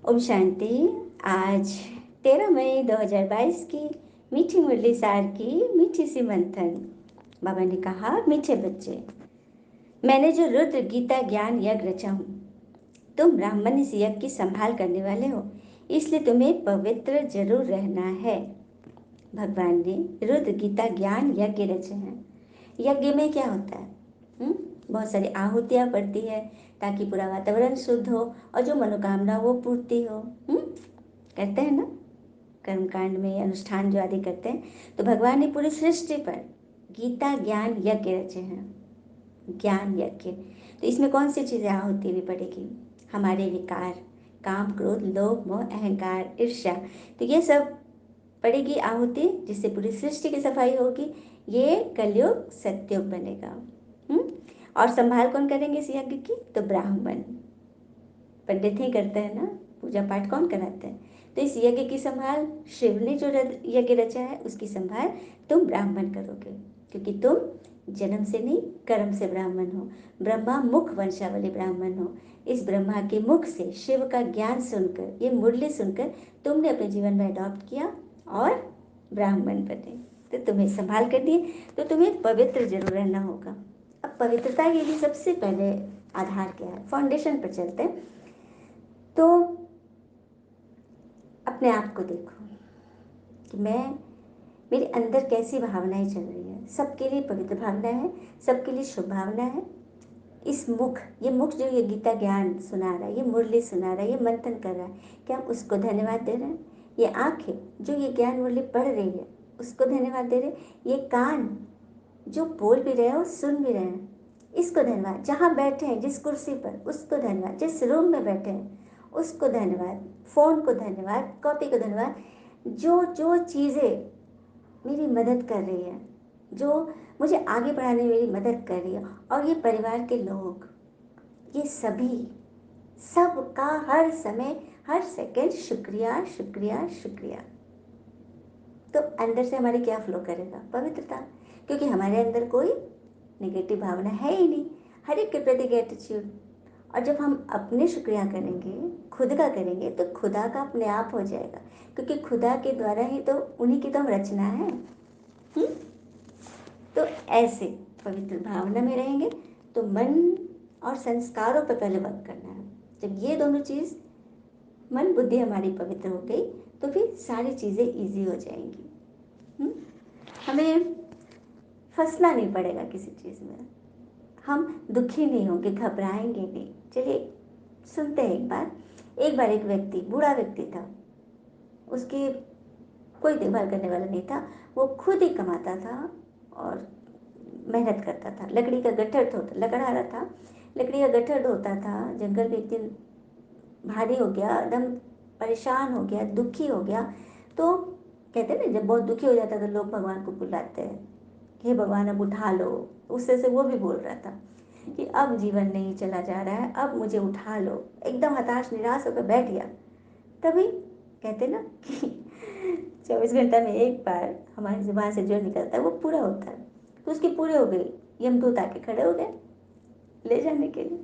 ओम शांति। आज 13 मई 2022 की मीठी मुरली सार की मीठी सी मंथन। बाबा ने कहा, मीठे बच्चे, मैंने जो रुद्र गीता ज्ञान यज्ञ रचा हूँ, तुम ब्राह्मण इस यज्ञ की संभाल करने वाले हो, इसलिए तुम्हें पवित्र जरूर रहना है। भगवान ने रुद्र गीता ज्ञान यज्ञ रचे हैं। यज्ञ में क्या होता है? बहुत सारी आहुतियाँ पड़ती है ताकि पूरा वातावरण शुद्ध हो और जो मनोकामना वो पूर्ति हो। करते हैं ना कर्मकांड में, अनुष्ठान जो आदि करते हैं। तो भगवान ने पूरी सृष्टि पर गीता ज्ञान यज्ञ रचे हैं। ज्ञान यज्ञ, तो इसमें कौन सी चीज़ें आहुति भी पड़ेगी? हमारे विकार, काम, क्रोध, लोभ, मोह, अहंकार, ईर्ष्या, तो ये सब पड़ेगी आहुति, जिससे पूरी सृष्टि की सफाई होगी। ये कलयुग सत्युग बनेगा। और संभाल कौन करेंगे इस यज्ञ की? तो ब्राह्मण। पंडित ही करते हैं ना, पूजा पाठ कौन कराते हैं? तो इस यज्ञ की संभाल शिव ने जो यज्ञ रचा है उसकी संभाल तुम ब्राह्मण करोगे, क्योंकि तुम जन्म से नहीं कर्म से ब्राह्मण हो। ब्रह्मा मुख वंशावली ब्राह्मण हो। इस ब्रह्मा के मुख से शिव का ज्ञान सुनकर, ये मुरली सुनकर तुमने अपने जीवन में अडॉप्ट किया और ब्राह्मण बने। तो तुम्हें संभाल कर दिए, तो तुम्हें पवित्र जरूर रहना होगा। अब पवित्रता के लिए सबसे पहले आधार क्या है? फाउंडेशन पर चलते हैं। तो अपने आप को देखो कि मेरे अंदर कैसी भावनाएं चल रही है। सबके लिए पवित्र भावना है, सबके लिए शुभ भावना है। इस मुख, ये मुख जो ये गीता ज्ञान सुना रहा है, ये मुरली सुना रहा है, ये मंथन कर रहा है, क्या हम उसको धन्यवाद दे रहे हैं? ये आंखें जो ये ज्ञान मुरली पढ़ रही है उसको धन्यवाद दे रहे हैं? ये कान जो बोल भी रहे हैं और सुन भी रहे हैं, इसको धन्यवाद। जहाँ बैठे हैं जिस कुर्सी पर उसको धन्यवाद, जिस रूम में बैठे हैं उसको धन्यवाद, फ़ोन को धन्यवाद, कॉपी को धन्यवाद। जो जो चीज़ें मेरी मदद कर रही है, जो मुझे आगे बढ़ाने में मेरी मदद कर रही है, और ये परिवार के लोग, ये सभी, सबका हर समय हर सेकंड शुक्रिया शुक्रिया शुक्रिया। तो अंदर से हमारी क्या फ्लो करेगा? पवित्रता, क्योंकि हमारे अंदर कोई नेगेटिव भावना है ही नहीं, हर एक के प्रति ग्रेटिट्यूड। और जब हम अपने शुक्रिया करेंगे, खुद का करेंगे, तो खुदा का अपने आप हो जाएगा, क्योंकि खुदा के द्वारा ही तो, उन्हीं की तो हम रचना है। तो ऐसे पवित्र भावना में रहेंगे तो मन और संस्कारों पर पहले वर्क करना है। जब ये दोनों चीज़, मन बुद्धि हमारी पवित्र हो गई, तो फिर सारी चीज़ें इजी हो जाएंगी। हमें फंसना नहीं पड़ेगा किसी चीज़ में, हम दुखी नहीं होंगे, घबराएंगे नहीं। चलिए सुनते हैं एक बार एक व्यक्ति, बूढ़ा व्यक्ति था, उसकी कोई देखभाल करने वाला नहीं था, वो खुद ही कमाता था और मेहनत करता था। लकड़ी का गट्ठर होता, लकड़हारा था, लकड़ी का गट्ठर होता था। जंगल में एक दिन भारी हो गया, एकदम परेशान हो गया, दुखी हो गया। तो कहते हैं ना, जब बहुत दुखी हो जाता है तो लोग भगवान को बुलाते हैं कि हे भगवान अब उठा लो। उससे से वो भी बोल रहा था कि अब जीवन नहीं चला जा रहा है, अब मुझे उठा लो। एकदम हताश निराश होकर बैठ गया। तभी कहते ना कि 24 घंटा में एक बार हमारी जुबान से जो निकलता है वो पूरा होता है। तो उसकी पूरी हो गई, यमदूत आके खड़े हो गए ले जाने के लिए।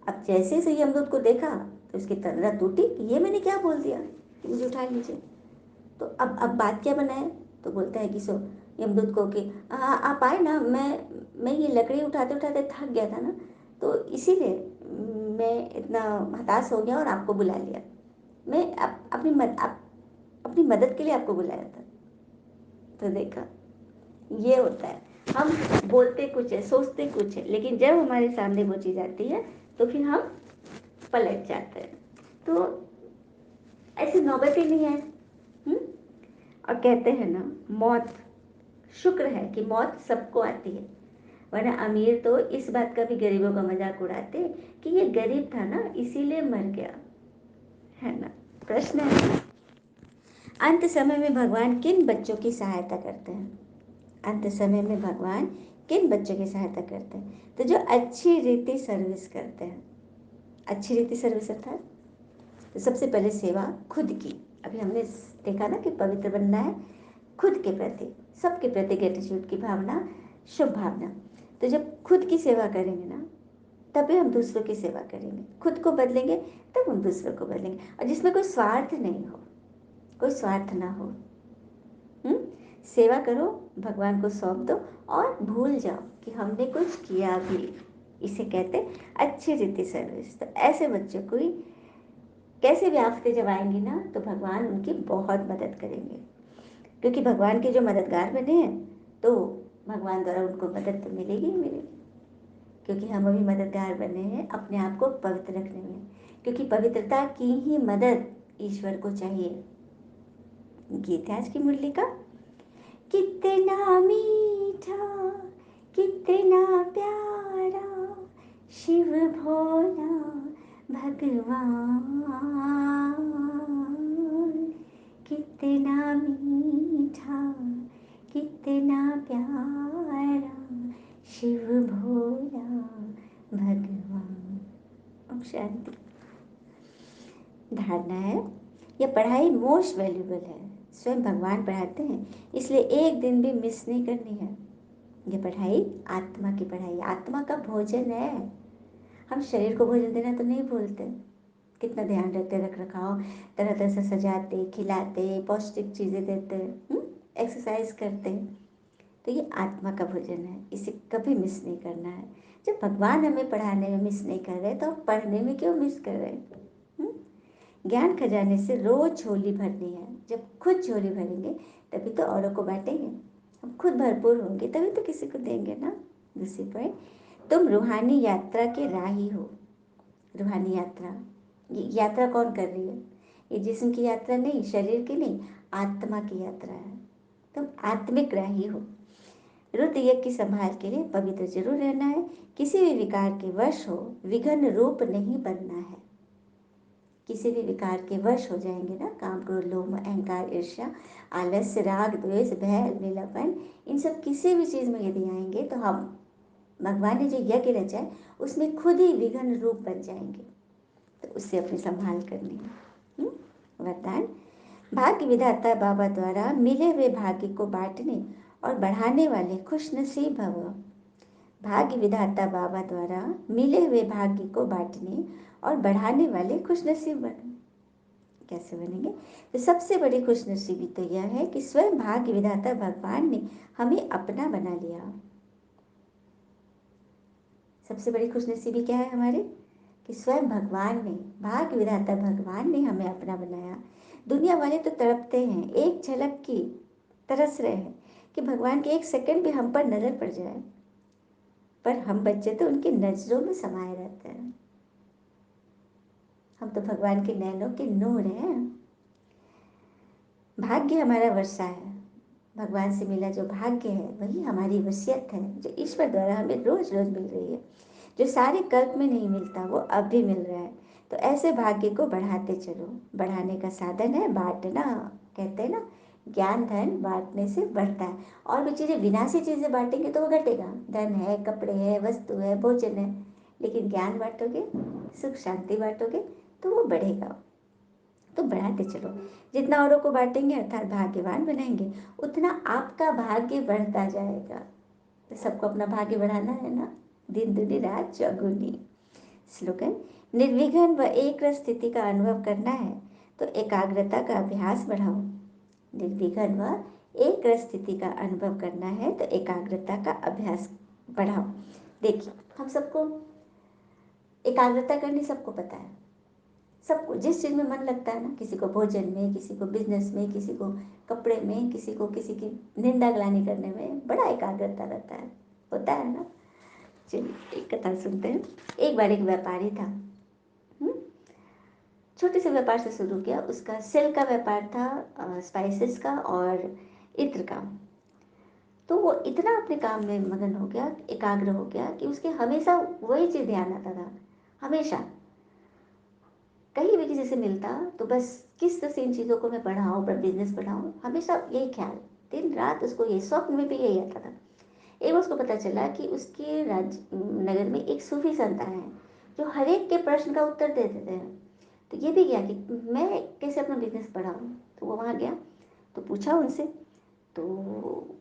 अब जैसे से यमदूत को देखा तो उसकी तंद्रा टूटी कि ये मैंने क्या बोल दिया कि मुझे उठा लीजिए। तो अब बात क्या बना है? तो बोलता है कि सो यमदूत को कि आप आए ना, मैं ये लकड़ी उठाते उठाते थक गया था ना, तो इसीलिए मैं इतना हताश हो गया और आपको बुला लिया। मैं अपनी मदद के लिए आपको बुलाया था। तो देखा, ये होता है, हम बोलते कुछ है, सोचते कुछ है, लेकिन जब हमारे सामने वो चीज़ आती है तो फिर हम पलट जाते हैं। तो ऐसी नौबत ही नहीं है। और कहते हैं ना, मौत, शुक्र है कि मौत सबको आती है, वरना अमीर तो इस बात का भी गरीबों का मजाक उड़ाते कि ये गरीब था ना इसीलिए मर गया, है ना। प्रश्न है, अंत समय में भगवान किन बच्चों की सहायता करते हैं? अंत समय में भगवान किन बच्चों की सहायता करते हैं? तो जो अच्छी रीति सर्विस करते हैं। अच्छी रीति सर्विस अर्थात, तो सबसे पहले सेवा खुद की। अभी हमने देखा ना कि पवित्र बनना है खुद के प्रति, सबके प्रति ग्रेटिट्यूड की भावना, शुभ भावना। तो जब खुद की सेवा करेंगे ना, तभी हम दूसरों की सेवा करेंगे। खुद को बदलेंगे तब तब हम दूसरों को बदलेंगे, और जिसमें कोई स्वार्थ नहीं हो, कोई स्वार्थ ना हो। हुँ? सेवा करो, भगवान को सौंप दो और भूल जाओ कि हमने कुछ किया भी। इसे कहते हैं अच्छी रीति सर्विस। तो ऐसे बच्चों को ही कैसे भी आफतें जब आएंगी ना, तो भगवान उनकी बहुत मदद करेंगे, क्योंकि भगवान के जो मददगार बने हैं तो भगवान द्वारा उनको मदद तो मिलेगी ही मिलेगी। क्योंकि हम अभी मददगार बने हैं अपने आप को पवित्र रखने में, क्योंकि पवित्रता की ही मदद ईश्वर को चाहिए। गीत है आज की मुरली का। कितना मीठा, कितना प्यारा, शिव भोला भगवान, कितना मीठा, कितना प्यारा, शिव भोला भगवान। अब शांति। धारणा है, यह पढ़ाई मोस्ट वैल्यूबल है। स्वयं भगवान पढ़ाते हैं, इसलिए एक दिन भी मिस नहीं करनी है। ये पढ़ाई आत्मा की पढ़ाई, आत्मा का भोजन है। हम शरीर को भोजन देना तो नहीं भूलते, कितना ध्यान रखते, रख रखाव, तरह तरह से सजाते, खिलाते, पौष्टिक चीज़ें देते, एक्सरसाइज करते। तो ये आत्मा का भोजन है, इसे कभी मिस नहीं करना है। जब भगवान हमें पढ़ाने में मिस नहीं कर रहे तो हम पढ़ने में क्यों मिस कर रहे हैं? ज्ञान खजाने से रोज झोली भरनी है। जब खुद झोली भरेंगे तभी तो औरों को बांटेंगे। हम खुद भरपूर होंगे तभी तो किसी को देंगे ना। दूसरी पॉइंट, तुम रूहानी यात्रा के राही हो। रूहानी यात्रा, ये यात्रा कौन कर रही है? ये जिस्म की यात्रा नहीं, शरीर की नहीं, आत्मा की यात्रा है। तुम आत्मिक राही हो। रुद्र यज्ञ की संभाल के लिए पवित्र जरूर रहना है। किसी भी विकार के वश हो, विघ्न रूप नहीं बनना है। किसी भी विकार के वश हो जाएंगे ना, काम, क्रोध, लोभ, अहंकार, ईर्ष्या, आलस्य, राग, द्वेष, भय, नीलापन, इन सब किसी भी चीज़ में यदि आएंगे तो हम भगवान ने जो यज्ञ रचा है उसमें खुद ही विघ्न रूप बन जाएंगे। तो उससे अपनी संभाल करनी है। वरदान, भाग्य विधाता बाबा द्वारा मिले हुए भाग्य को बांटने और बढ़ाने वाले खुशनसीब भव। भाग्य विधाता बाबा द्वारा मिले हुए भाग्य को बांटने और बढ़ाने वाले खुशनसीब बनो। कैसे बनेंगे? तो सबसे बड़ी खुशनसीबी तो यह है कि स्वयं भाग्य विधाता भगवान ने हमें अपना बना लिया। सबसे बड़ी खुशनसीबी क्या है हमारी? कि स्वयं भगवान ने, भाग्य विधाता भगवान ने हमें अपना बनाया। दुनिया वाले तो तड़पते हैं, एक झलक की तरस रहे हैं कि भगवान के एक सेकंड भी हम पर नजर पड़ जाए, पर हम बच्चे तो उनकी नजरों में समाये रहते हैं। हम तो भगवान के नैनों के नूर हैं। भाग्य हमारा वर्षा है। भगवान से मिला जो भाग्य है वही हमारी वसीयत है, जो ईश्वर द्वारा हमें रोज रोज मिल रही है, जो सारे कल्प में नहीं मिलता वो अब भी मिल रहा है। तो ऐसे भाग्य को बढ़ाते चलो। बढ़ाने का साधन है बांटना। कहते हैं ना, ज्ञान धन बांटने से बढ़ता है। और भी चीज़ें, विनाशी चीज़ें बांटेंगे तो वो घटेगा। धन है, कपड़े है, वस्तु है, भोजन है, लेकिन ज्ञान बांटोगे, सुख शांति बांटोगे तो वो बढ़ेगा। तो बढ़ाते चलो। जितना औरों को बांटेंगे अर्थात भाग्यवान बनाएंगे, उतना आपका भाग्य बढ़ता जाएगा। तो सबको अपना भाग्य बढ़ाना है ना, दिन दुनी रात चौगुनी। स्लोगन, निर्विघ्न व एक रस स्थिति का अनुभव करना है तो एकाग्रता का अभ्यास बढ़ाओ। निर्विघ्न व एक रस स्थिति का अनुभव करना है तो एकाग्रता का अभ्यास बढ़ाओ। देखिए, हम सबको एकाग्रता करनी सबको पता है। सबको जिस चीज़ में मन लगता है ना, किसी को भोजन में, किसी को बिजनेस में, किसी को कपड़े में, किसी को किसी की निंदा ग्लानि करने में बड़ा एकाग्रता रहता है, होता है ना। चलिए एक कथा सुनते हैं। एक बार एक व्यापारी था, छोटे से व्यापार से शुरू किया। उसका सिल्क का व्यापार था, स्पाइसेस का और इत्र का। तो वो इतना अपने काम में मगन हो गया, एकाग्र हो गया कि उसके हमेशा वही चीज़ ध्यान आता था। हमेशा कहीं भी किसी से मिलता तो बस किस तरह से इन चीज़ों को मैं बढ़ाऊँ, अपना बिजनेस बढ़ाऊँ, हमेशा यही ख्याल, दिन रात उसको यही, स्वप्न में भी यही आता था। एक उसको पता चला कि उसके नगर में एक सूफी संत आए हैं जो हर एक के प्रश्न का उत्तर दे देते हैं। तो ये भी गया कि मैं कैसे अपना बिजनेस बढ़ाऊँ। तो वो वहाँ गया, तो पूछा उनसे, तो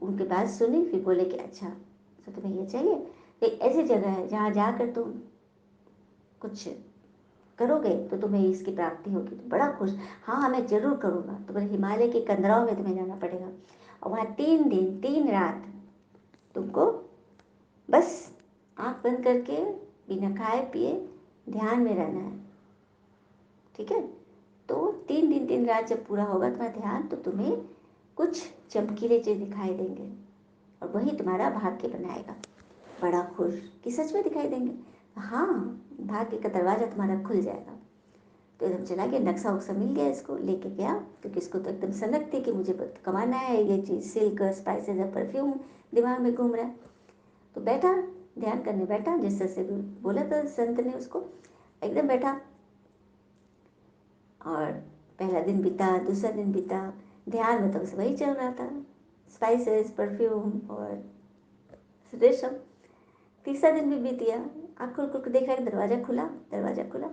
उनकी बात सुनी, फिर बोले कि अच्छा तो तुम्हें ये चाहिए, एक ऐसी जगह है जहाँ जाकर तुम कुछ करोगे तो तुम्हें इसकी प्राप्ति होगी। तो बड़ा खुश, हाँ मैं ज़रूर करूँगा। तो बोले हिमालय के कंदराओं में तुम्हें जाना पड़ेगा और वहाँ 3 दिन 3 रात तुमको बस आँख बंद करके बिना खाए पिए ध्यान में रहना है, ठीक है। तो 3 दिन 3 रात जब पूरा होगा तुम्हारा ध्यान, तो तुम्हें कुछ चमकीले चीज़ दिखाई देंगे और वही तुम्हारा भाग्य बनाएगा। बड़ा खुश कि सच में दिखाई देंगे, हाँ भाग्य का दरवाज़ा तुम्हारा खुल जाएगा। तो एकदम चला गया, नक्शा वक्शा मिल गया, इसको लेके गया क्योंकि इसको तो एकदम सनक थी कि मुझे कमाना है ये चीज़, सिल्क स्पाइसेस और परफ्यूम दिमाग में घूम रहा है। तो बैठा, ध्यान करने बैठा, जिस तरह से बोला था संत ने उसको, एकदम बैठा। और पहला दिन बीता, दूसरा दिन बीता, ध्यान में तो बस वही चल रहा था, स्पाइसेस, परफ्यूम और रेशम। तीसरा दिन भी बीत गया, आँख खोल खोल के देखा कि दरवाज़ा खुला, दरवाज़ा खुला।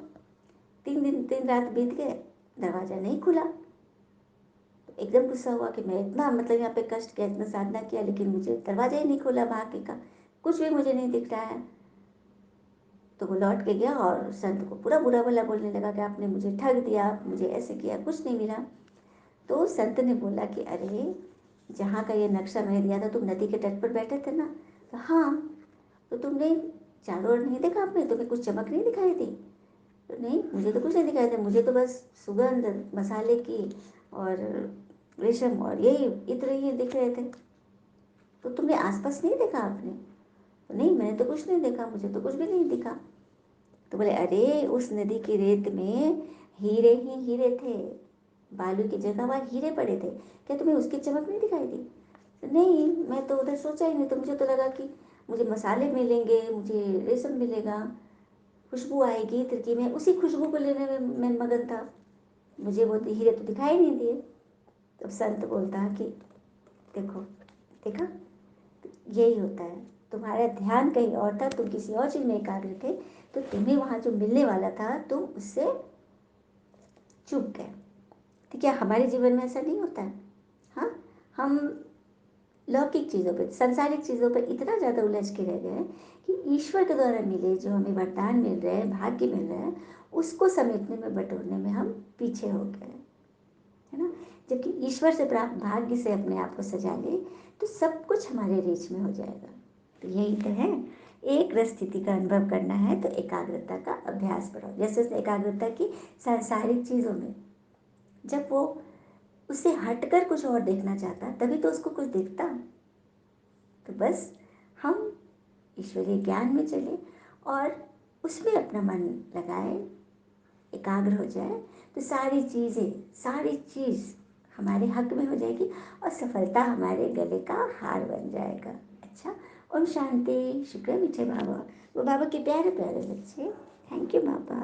3 दिन 3 रात बीत गए, दरवाज़ा नहीं खुला। तो एकदम गुस्सा हुआ कि मैं इतना मतलब यहाँ पे कष्ट किया, इतना साधना किया, लेकिन मुझे दरवाज़ा ही नहीं खुला भाग्य का, कुछ भी मुझे नहीं दिख रहा है। तो वो लौट के गया और संत को पूरा बुरा भला बोलने लगा कि आपने मुझे ठग दिया, आप मुझे ऐसे किया, कुछ नहीं मिला। तो संत ने बोला कि अरे जहाँ का ये नक्शा मैंने दिया था, तुम नदी के तट पर बैठे थे ना? तो हाँ। तो तुमने चारों ओर नहीं देखा, आपने तुम्हें कुछ चमक नहीं दिखाई दी? तो नहीं, मुझे तो कुछ नहीं दिखाई था, मुझे तो बस सुगंध मसाले की और रेशम और यही इत्र ही दिख रहे थे। तो तुमने आसपास नहीं देखा आपने? तो नहीं, मैंने तो कुछ नहीं देखा, मुझे तो कुछ भी नहीं दिखा। तो बोले अरे उस नदी की रेत में हीरे ही हीरे थे, बालू की जगह वहाँ हीरे पड़े थे, क्या तुम्हें उसकी चमक नहीं दिखाई दी? तो नहीं, मैं तो उधर सोचा ही नहीं, तो मुझे तो लगा कि मुझे मसाले मिलेंगे, मुझे रेशम मिलेगा, खुशबू आएगी इत्र की, मैं उसी खुशबू को लेने में मैं मगन था, मुझे वो हीरे तो दिखाई नहीं दिए। तब संत बोलता है कि देखो, देखा, यही होता है, तुम्हारा ध्यान कहीं और था, तुम किसी और चीज़ में एकाग्र थे, तो तुम्हें वहाँ जो मिलने वाला था तुम उससे चूक गए। तो क्या हमारे जीवन में ऐसा नहीं होता है? हाँ, हम लौकिक चीज़ों पे, सांसारिक चीज़ों पे इतना ज़्यादा उलझ के रह गए कि ईश्वर के द्वारा मिले जो हमें वरदान मिल रहे हैं, भाग्य मिल रहा है, उसको समेटने में, बटोरने में हम पीछे हो गए, है ना। जबकि ईश्वर से प्राप्त भाग्य से अपने आप को सजा ले तो सब कुछ हमारे रीच में हो जाएगा। तो यही तो है, एक रस स्थिति का अनुभव करना है तो एकाग्रता का अभ्यास बढ़ाओ। जैसे उसने एकाग्रता की सांसारिक चीज़ों में, जब वो उससे हटकर कुछ और देखना चाहता तभी तो उसको कुछ दिखता। तो बस हम ईश्वरीय ज्ञान में चले और उसमें अपना मन लगाए, एकाग्र हो जाए, तो सारी चीज़ हमारे हक में हो जाएगी और सफलता हमारे गले का हार बन जाएगा। अच्छा, ओम शांति। शुक्र मीठे बाबा, वो बाबा के प्यारे प्यारे बच्चे। Thank you Baba.